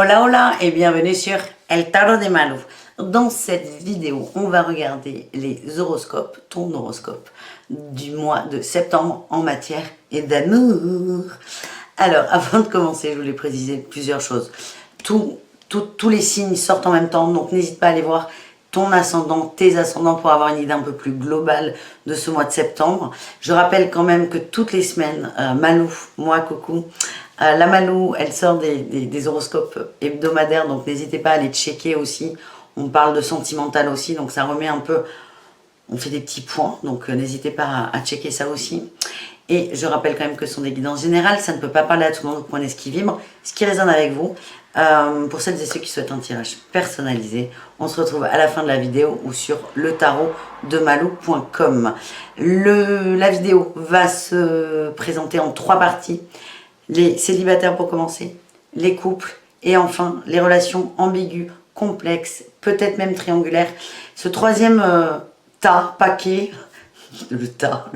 Hola hola et bienvenue sur El Tarot de Malou. Dans cette vidéo, on va regarder les horoscopes, ton horoscope du mois de septembre en matière et d'amour. Alors, avant de commencer, je voulais préciser plusieurs choses. Tous les signes sortent en même temps, donc n'hésite pas à aller voir ton ascendant, tes ascendants pour avoir une idée un peu plus globale de ce mois de septembre. Je rappelle quand même que toutes les semaines, Malou, moi, coucou, la Malou, elle sort des horoscopes hebdomadaires, donc n'hésitez pas à aller checker aussi. On parle de sentimental aussi, donc ça remet un peu, on fait des petits points, donc n'hésitez pas à checker ça aussi. Et je rappelle quand même que ce sont des guidances générales, ça ne peut pas parler à tout le monde, vous prenez ce qui vibre, ce qui résonne avec vous. Pour celles et ceux qui souhaitent un tirage personnalisé, on se retrouve à la fin de la vidéo ou sur letarotdemalou.com. La vidéo va se présenter en 3 parties. Les célibataires pour commencer, les couples et enfin les relations ambiguës, complexes, peut-être même triangulaires. Ce troisième paquet, le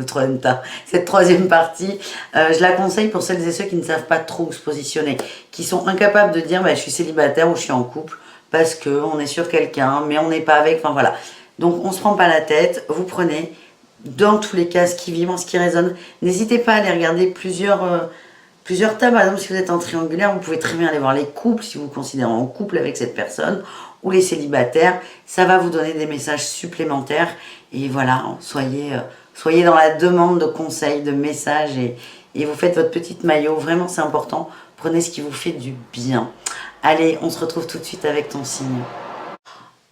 troisième tas, cette troisième partie, je la conseille pour celles et ceux qui ne savent pas trop où se positionner, qui sont incapables de dire je suis célibataire ou je suis en couple parce qu'on est sur quelqu'un mais on n'est pas avec, enfin voilà. Donc on ne se prend pas la tête, vous prenez dans tous les cas ce qui vibre, ce qui résonne. N'hésitez pas à aller regarder plusieurs tas. Par exemple, si vous êtes en triangulaire, vous pouvez très bien aller voir les couples, si vous vous considérez en couple avec cette personne, ou les célibataires. Ça va vous donner des messages supplémentaires. Et voilà, soyez dans la demande de conseils, de messages, et vous faites votre petite maillot. Vraiment, c'est important. Prenez ce qui vous fait du bien. Allez, on se retrouve tout de suite avec ton signe.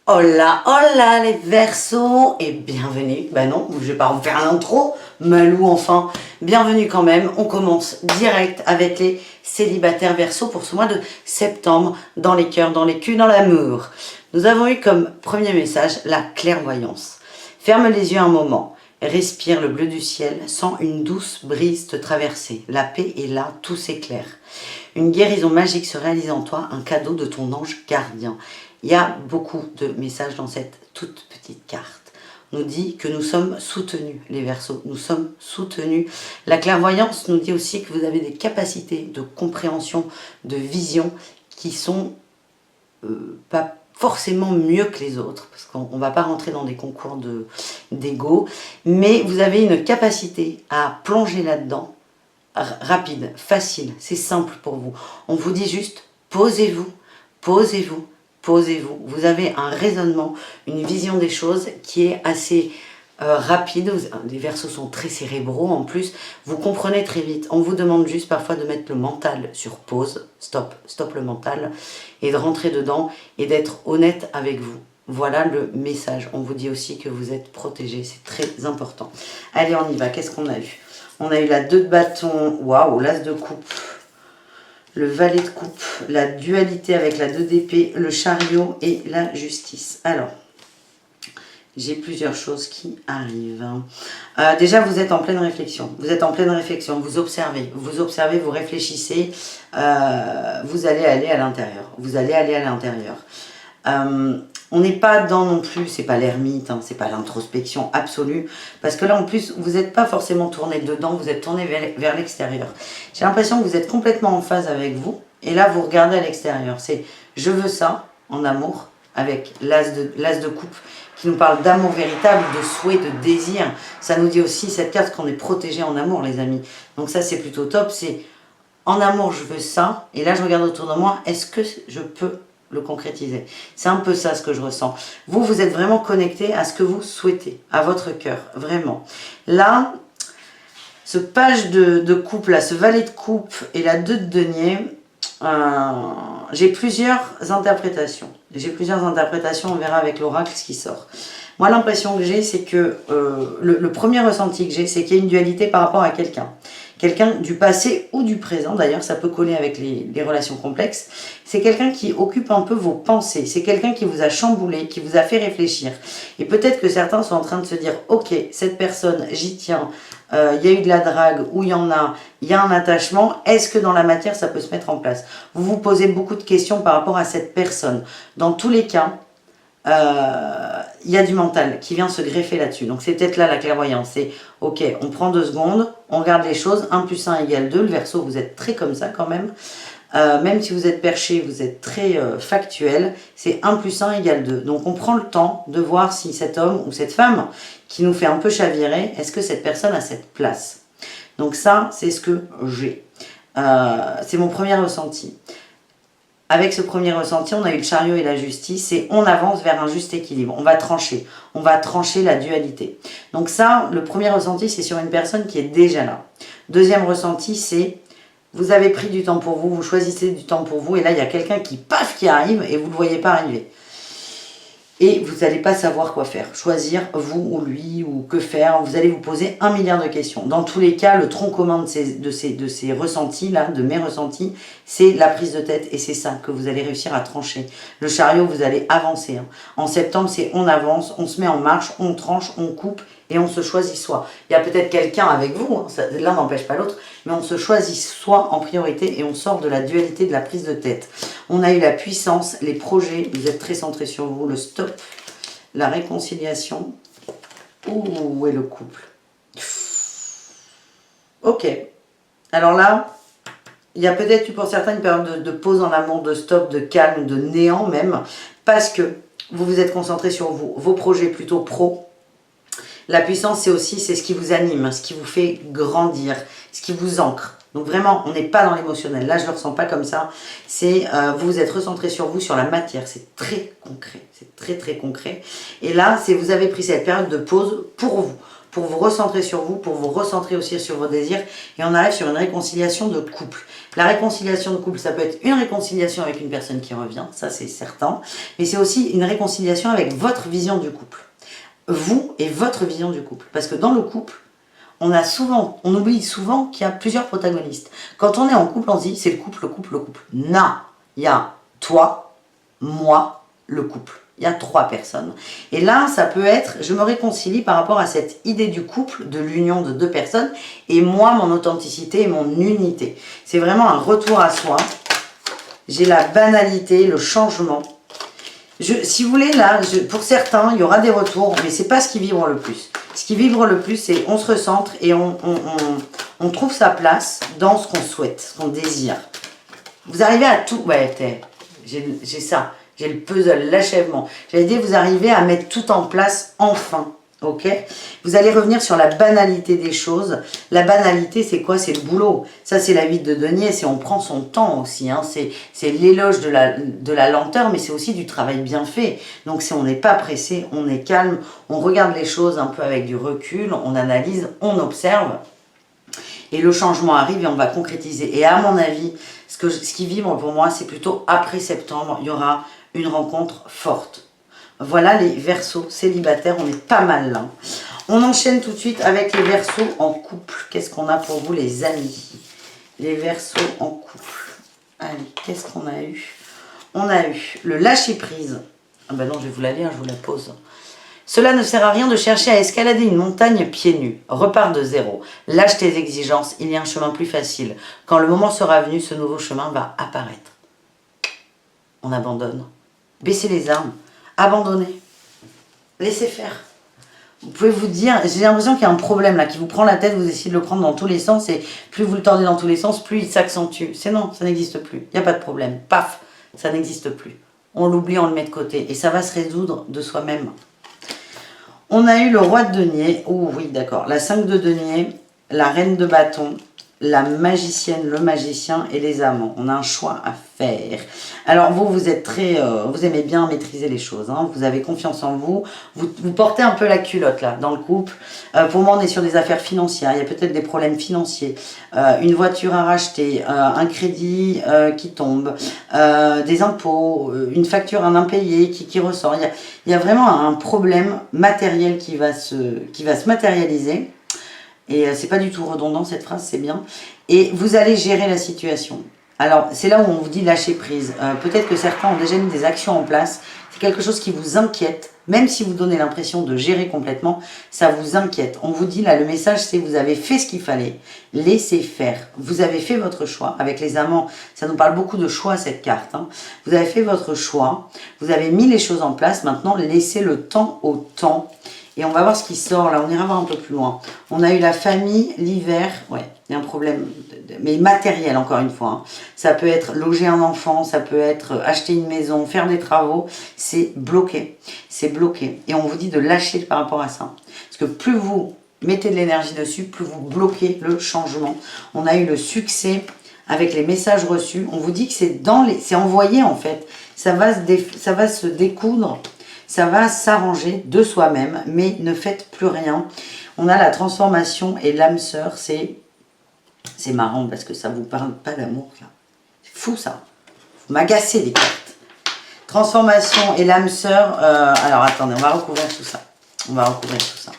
Hola, hola les Verseaux et bienvenue. Non, je vais pas vous faire l'intro, Malou enfin. Bienvenue quand même. On commence direct avec les célibataires Verseaux pour ce mois de septembre, dans les cœurs, dans les culs, dans l'amour. Nous avons eu comme premier message la clairvoyance. Ferme les yeux un moment, respire le bleu du ciel, sens une douce brise te traverser. La paix est là, tout s'éclaire. Une guérison magique se réalise en toi, un cadeau de ton ange gardien. Il y a beaucoup de messages dans cette toute petite carte. On nous dit que nous sommes soutenus, les Verseaux. Nous sommes soutenus. La clairvoyance nous dit aussi que vous avez des capacités de compréhension, de vision qui sont pas forcément mieux que les autres, parce qu'on ne va pas rentrer dans des concours d'ego, mais vous avez une capacité à plonger là-dedans, rapide, facile, c'est simple pour vous. On vous dit juste, posez-vous, posez-vous, posez-vous. Vous avez un raisonnement, une vision des choses qui est assez rapide. Les Verseaux sont très cérébraux en plus. Vous comprenez très vite. On vous demande juste parfois de mettre le mental sur pause. Stop le mental. Et de rentrer dedans et d'être honnête avec vous. Voilà le message. On vous dit aussi que vous êtes protégé. C'est très important. Allez, on y va. Qu'est-ce qu'on a eu? On a eu la 2 de bâton. Waouh, l'as de coupe. Le valet de coupe, la dualité avec la 2 d'épée, le chariot et la justice. Alors, j'ai plusieurs choses qui arrivent. Déjà, vous êtes en pleine réflexion. Vous êtes en pleine réflexion. Vous observez, vous réfléchissez. Vous allez aller à l'intérieur. Vous allez aller à l'intérieur. On n'est pas dans non plus, c'est pas l'ermite, hein, c'est pas l'introspection absolue, parce que là en plus vous n'êtes pas forcément tourné dedans, vous êtes tourné vers l'extérieur. J'ai l'impression que vous êtes complètement en phase avec vous, et là vous regardez à l'extérieur. C'est je veux ça en amour, avec l'as de coupe qui nous parle d'amour véritable, de souhait, de désir. Ça nous dit aussi cette carte qu'on est protégé en amour, les amis. Donc ça c'est plutôt top, c'est en amour je veux ça, et là je regarde autour de moi, est-ce que je peux le concrétiser? C'est un peu ça ce que je ressens. Vous êtes vraiment connecté à ce que vous souhaitez, à votre cœur, vraiment. Là, ce page de coupe, là, ce valet de coupe et la 2 de denier, j'ai plusieurs interprétations. On verra avec l'oracle ce qui sort. Moi, l'impression que j'ai, c'est que le premier ressenti que j'ai, c'est qu'il y a une dualité par rapport à quelqu'un. Quelqu'un du passé ou du présent, d'ailleurs, ça peut coller avec les relations complexes. C'est quelqu'un qui occupe un peu vos pensées. C'est quelqu'un qui vous a chamboulé, qui vous a fait réfléchir. Et peut-être que certains sont en train de se dire, ok, cette personne, j'y tiens, il y a eu de la drague, ou il y a un attachement. Est-ce que dans la matière, ça peut se mettre en place? Vous vous posez beaucoup de questions par rapport à cette personne. Dans tous les cas, il y a du mental qui vient se greffer là-dessus. Donc c'est peut-être là la clairvoyance. C'est ok, on prend 2 secondes, on regarde les choses, 1 + 1 = 2. Le Verseau, vous êtes très comme ça quand même. Même si vous êtes perché, vous êtes très factuel, c'est 1 plus 1 égale 2. Donc on prend le temps de voir si cet homme ou cette femme qui nous fait un peu chavirer, est-ce que cette personne a cette place? Donc ça, c'est ce que j'ai. C'est mon premier ressenti. Avec ce premier ressenti, on a eu le chariot et la justice et on avance vers un juste équilibre. On va trancher la dualité. Donc ça, le premier ressenti, c'est sur une personne qui est déjà là. Deuxième ressenti, c'est vous avez pris du temps pour vous, vous choisissez du temps pour vous et là, il y a quelqu'un qui, paf, qui arrive et vous ne le voyez pas arriver. Et vous n'allez pas savoir quoi faire. Choisir, vous ou lui, ou que faire. Vous allez vous poser 1 milliard de questions. Dans tous les cas, le tronc commun de ces ressentis-là, de mes ressentis, c'est la prise de tête. Et c'est ça que vous allez réussir à trancher. Le chariot, vous allez avancer. En septembre, c'est on avance, on se met en marche, on tranche, on coupe et on se choisit soi. Il y a peut-être quelqu'un avec vous, l'un n'empêche pas l'autre, mais on se choisit soi en priorité et on sort de la dualité de la prise de tête. On a eu la puissance, les projets, vous êtes très centré sur vous, le stop, la réconciliation. Où est le couple? Ok. Alors là, il y a peut-être eu pour certains une période de pause en amour, de stop, de calme, de néant même, parce que vous vous êtes concentré sur vous, vos projets plutôt pro. La puissance, c'est aussi ce qui vous anime, ce qui vous fait grandir, ce qui vous ancre. Donc vraiment, on n'est pas dans l'émotionnel. Là, je ne le ressens pas comme ça. C'est vous vous êtes recentré sur vous, sur la matière. C'est très concret. C'est très, très concret. Et là, c'est vous avez pris cette période de pause pour vous recentrer sur vous, pour vous recentrer aussi sur vos désirs. Et on arrive sur une réconciliation de couple. La réconciliation de couple, ça peut être une réconciliation avec une personne qui revient, ça c'est certain. Mais c'est aussi une réconciliation avec votre vision du couple. Vous et votre vision du couple. Parce que dans le couple, on oublie souvent qu'il y a plusieurs protagonistes. Quand on est en couple, on se dit c'est le couple, le couple, le couple. Non, il y a toi, moi, le couple. Il y a 3 personnes. Et là, ça peut être, je me réconcilie par rapport à cette idée du couple, de l'union de 2 personnes, et moi, mon authenticité et mon unité. C'est vraiment un retour à soi. J'ai la banalité, le changement. Si vous voulez, là, pour certains, il y aura des retours, mais c'est pas ce qui vibre le plus. Ce qui vibre le plus, c'est on se recentre et on trouve sa place dans ce qu'on souhaite, ce qu'on désire. Vous arrivez à tout... Ouais, j'ai ça. J'ai le puzzle, l'achèvement. J'allais dire, vous arrivez à mettre tout en place enfin. Ok, vous allez revenir sur la banalité des choses. La banalité, c'est quoi? C'est le boulot. Ça, c'est la 8 de denier. C'est on prend son temps aussi. Hein. C'est l'éloge de la lenteur, mais c'est aussi du travail bien fait. Donc, si on n'est pas pressé, on est calme, on regarde les choses un peu avec du recul, on analyse, on observe. Et le changement arrive et on va concrétiser. Et à mon avis, ce qui vibre pour moi, c'est plutôt après septembre, il y aura une rencontre forte. Voilà les Verseaux célibataires, on est pas mal là. On enchaîne tout de suite avec les Verseaux en couple. Qu'est-ce qu'on a pour vous les amis? Les Verseaux en couple. Allez, qu'est-ce qu'on a eu? On a eu le lâcher-prise. Ah ben non, je vais vous la lire, je vous la pose. Cela ne sert à rien de chercher à escalader une montagne pieds nus. Repars de zéro. Lâche tes exigences, il y a un chemin plus facile. Quand le moment sera venu, ce nouveau chemin va apparaître. On abandonne. Baissez les armes. Abandonnez. Laissez faire. Vous pouvez vous dire, j'ai l'impression qu'il y a un problème là qui vous prend la tête, vous essayez de le prendre dans tous les sens et plus vous le tordez dans tous les sens, plus il s'accentue. C'est non, ça n'existe plus. Il n'y a pas de problème. Paf, ça n'existe plus. On l'oublie, on le met de côté et ça va se résoudre de soi-même. On a eu le roi de denier. Oh oui, d'accord. La 5 de denier, la reine de bâton, la magicienne, le magicien et les amants. On a un choix à faire. Alors vous êtes très... vous aimez bien maîtriser les choses. Hein, vous avez confiance en vous. Vous portez un peu la culotte là, dans le couple. Pour moi, on est sur des affaires financières. Il y a peut-être des problèmes financiers. Une voiture à racheter, un crédit qui tombe, des impôts, une facture, un impayé qui ressort. Il y a vraiment un problème matériel qui va se matérialiser. Et c'est pas du tout redondant cette phrase, c'est bien. Et vous allez gérer la situation. Alors, c'est là où on vous dit lâcher prise. Peut-être que certains ont déjà mis des actions en place. C'est quelque chose qui vous inquiète. Même si vous donnez l'impression de gérer complètement, ça vous inquiète. On vous dit là, le message c'est vous avez fait ce qu'il fallait. Laissez faire. Vous avez fait votre choix. Avec les amants, ça nous parle beaucoup de choix cette carte. Hein. Vous avez fait votre choix. Vous avez mis les choses en place. Maintenant, laissez le temps au temps. Et on va voir ce qui sort là, on ira voir un peu plus loin. On a eu la famille, l'hiver, ouais, il y a un problème, mais matériel encore une fois. Hein. Ça peut être loger un enfant, ça peut être acheter une maison, faire des travaux, c'est bloqué. C'est bloqué. Et on vous dit de lâcher par rapport à ça. Parce que plus vous mettez de l'énergie dessus, plus vous bloquez le changement. On a eu le succès avec les messages reçus. On vous dit que c'est envoyé en fait. Ça va se découdre. Ça va s'arranger de soi-même, mais ne faites plus rien. On a la transformation et l'âme sœur, c'est marrant parce que ça ne vous parle pas d'amour. C'est fou ça. Vous m'agacez les cartes. Transformation et l'âme sœur. Alors attendez, on va recouvrir tout ça. On va recouvrir tout ça.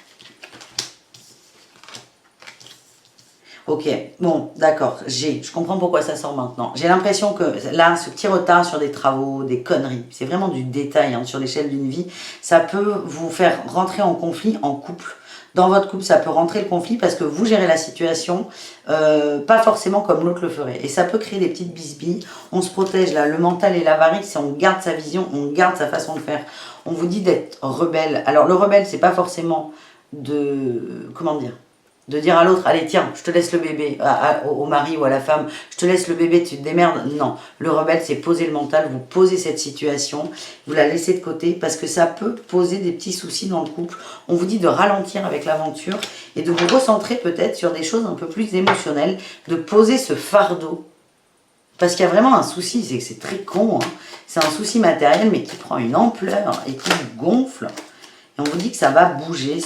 Ok, bon, d'accord, je comprends pourquoi ça sort maintenant. J'ai l'impression que là, ce petit retard sur des travaux, des conneries, c'est vraiment du détail hein, sur l'échelle d'une vie, ça peut vous faire rentrer en conflit en couple. Dans votre couple, ça peut rentrer le conflit parce que vous gérez la situation, pas forcément comme l'autre le ferait. Et ça peut créer des petites bisbilles. On se protège là, le mental et l'avarice, on garde sa vision, on garde sa façon de faire. On vous dit d'être rebelle. Alors le rebelle, c'est pas forcément comment dire, de dire à l'autre, allez tiens, je te laisse le bébé, au mari ou à la femme, je te laisse le bébé, tu te démerdes. Non, le rebelle, c'est poser le mental, vous posez cette situation, vous la laissez de côté, parce que ça peut poser des petits soucis dans le couple. On vous dit de ralentir avec l'aventure et de vous recentrer peut-être sur des choses un peu plus émotionnelles, de poser ce fardeau. Parce qu'il y a vraiment un souci, c'est que c'est très con, hein. C'est un souci matériel, mais qui prend une ampleur et qui vous gonfle. Et on vous dit que ça va bouger,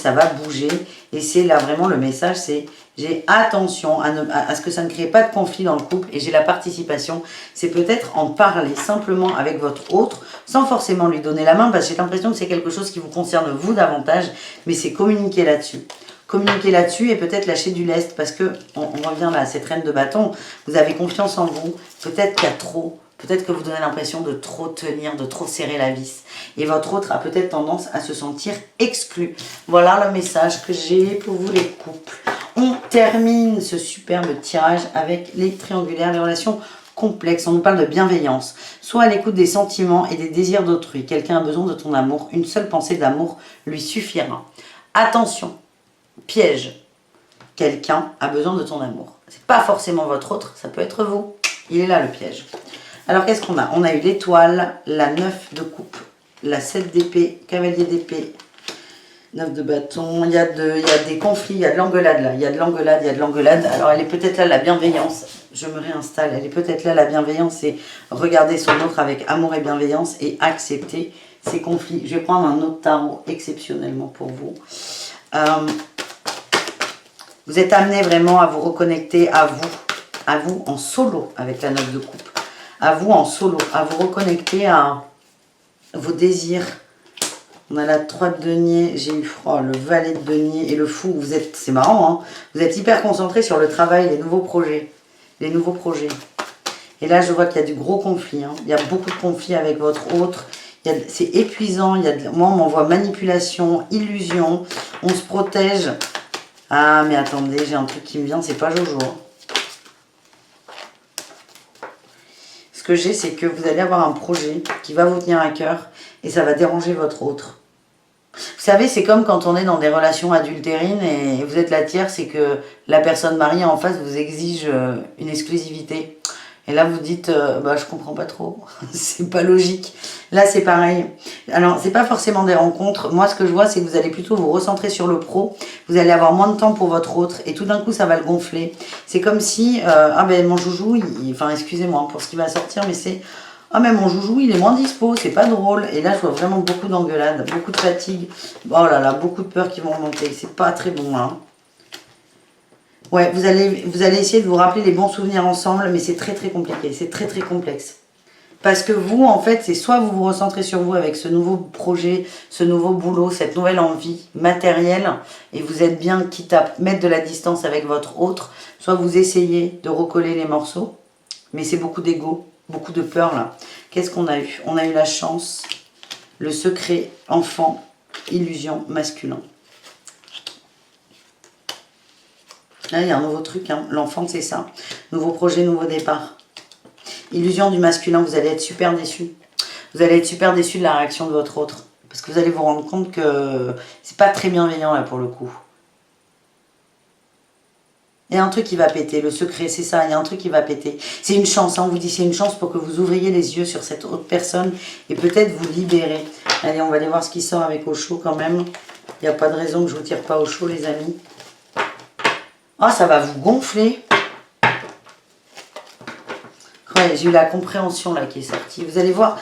et c'est là vraiment le message, c'est j'ai attention à ce que ça ne crée pas de conflit dans le couple, et j'ai la participation, c'est peut-être en parler simplement avec votre autre, sans forcément lui donner la main, parce que j'ai l'impression que c'est quelque chose qui vous concerne vous davantage, mais c'est communiquer là-dessus. Communiquer là-dessus et peut-être lâcher du lest, parce que, on revient là à cette reine de bâton, vous avez confiance en vous, peut-être qu'il y a trop. Peut-être que vous donnez l'impression de trop tenir, de trop serrer la vis. Et votre autre a peut-être tendance à se sentir exclu. Voilà le message que j'ai pour vous les couples. On termine ce superbe tirage avec les triangulaires, les relations complexes. On nous parle de bienveillance. Soit à l'écoute des sentiments et des désirs d'autrui. Quelqu'un a besoin de ton amour. Une seule pensée d'amour lui suffira. Attention, piège. Quelqu'un a besoin de ton amour. C'est pas forcément votre autre, ça peut être vous. Il est là le piège. Alors, qu'est-ce qu'on a? On a eu l'étoile, la 9 de coupe, la 7 d'épée, cavalier d'épée, 9 de bâton. Il y a des conflits, il y a de l'engueulade là. Il y a de l'engueulade. Alors, elle est peut-être là, la bienveillance. Je me réinstalle. Elle est peut-être là, la bienveillance. C'est regarder son autre avec amour et bienveillance et accepter ces conflits. Je vais prendre un autre tarot exceptionnellement pour vous. Vous êtes amené vraiment à vous reconnecter à vous en solo avec la 9 de coupe. À vous en solo, à vous reconnecter à vos désirs. On a la 3 de denier, j'ai eu froid, le valet de denier et le fou. Vous êtes, c'est marrant, hein, vous êtes hyper concentré sur le travail, les nouveaux projets. Les nouveaux projets. Et là, je vois qu'il y a du gros conflit. Hein. Il y a beaucoup de conflits avec votre autre. C'est épuisant. Moi, on m'envoie manipulation, illusion. On se protège. Ah, mais attendez, j'ai un truc qui me vient, c'est pas Jojo. Ce que j'ai, c'est que vous allez avoir un projet qui va vous tenir à cœur et ça va déranger votre autre. Vous savez, c'est comme quand on est dans des relations adultérines et vous êtes la tierce et que la personne mariée en face vous exige une exclusivité. Et là, vous dites, je comprends pas trop, c'est pas logique. Là, c'est pareil. Alors, c'est pas forcément des rencontres. Moi, ce que je vois, c'est que vous allez plutôt vous recentrer sur le pro. Vous allez avoir moins de temps pour votre autre. Et tout d'un coup, ça va le gonfler. C'est comme si, mon joujou, enfin, excusez-moi pour ce qui va sortir, mais c'est, mais mon joujou, il est moins dispo, c'est pas drôle. Et là, je vois vraiment beaucoup d'engueulades, beaucoup de fatigue. Oh là là, beaucoup de peurs qui vont remonter. C'est pas très bon, hein. Ouais, vous allez essayer de vous rappeler les bons souvenirs ensemble, mais c'est très très compliqué, c'est très très complexe. Parce que vous, en fait, c'est soit vous vous recentrez sur vous avec ce nouveau projet, ce nouveau boulot, cette nouvelle envie matérielle, et vous êtes bien quitte à mettre de la distance avec votre autre, soit vous essayez de recoller les morceaux, mais c'est beaucoup d'ego, beaucoup de peur là. Qu'est-ce qu'on a eu? On a eu la chance, le secret, enfant, illusion, masculin. Là, il y a un nouveau truc, hein. L'enfant, c'est ça. Nouveau projet, nouveau départ. Illusion du masculin, vous allez être super déçu. Vous allez être super déçu de la réaction de votre autre. Parce que vous allez vous rendre compte que c'est pas très bienveillant là pour le coup. Il y a un truc qui va péter, le secret c'est ça, il y a un truc qui va péter. C'est une chance, hein, on vous dit c'est une chance pour que vous ouvriez les yeux sur cette autre personne et peut-être vous libérer. Allez, on va aller voir ce qui sort avec Osho quand même. Il n'y a pas de raison que je vous tire pas Osho les amis. Ah, ça va vous gonfler. Ouais, j'ai eu la compréhension là qui est sortie. Vous allez voir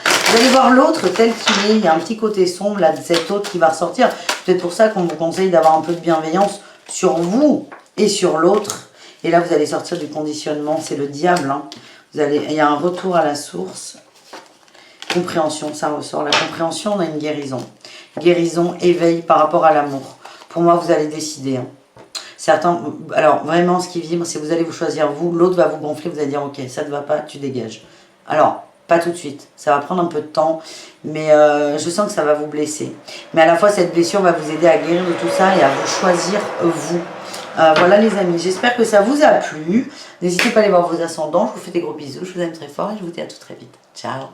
l'autre tel qu'il est. Il y a un petit côté sombre là de cet autre qui va ressortir. C'est peut-être pour ça qu'on vous conseille d'avoir un peu de bienveillance sur vous et sur l'autre. Et là, vous allez sortir du conditionnement. C'est le diable. Hein. Il y a un retour à la source. Compréhension, ça ressort. La compréhension, on a une guérison. Guérison, éveil par rapport à l'amour. Pour moi, vous allez décider. Hein. Certains, alors vraiment, ce qui vibre, c'est que vous allez vous choisir vous. L'autre va vous gonfler. Vous allez dire, ok, ça ne te va pas, tu dégages. Alors, pas tout de suite. Ça va prendre un peu de temps. Mais je sens que ça va vous blesser. Mais à la fois, cette blessure va vous aider à guérir de tout ça et à vous choisir vous. Voilà les amis, j'espère que ça vous a plu. N'hésitez pas à aller voir vos ascendants. Je vous fais des gros bisous, je vous aime très fort et je vous dis à tout très vite. Ciao.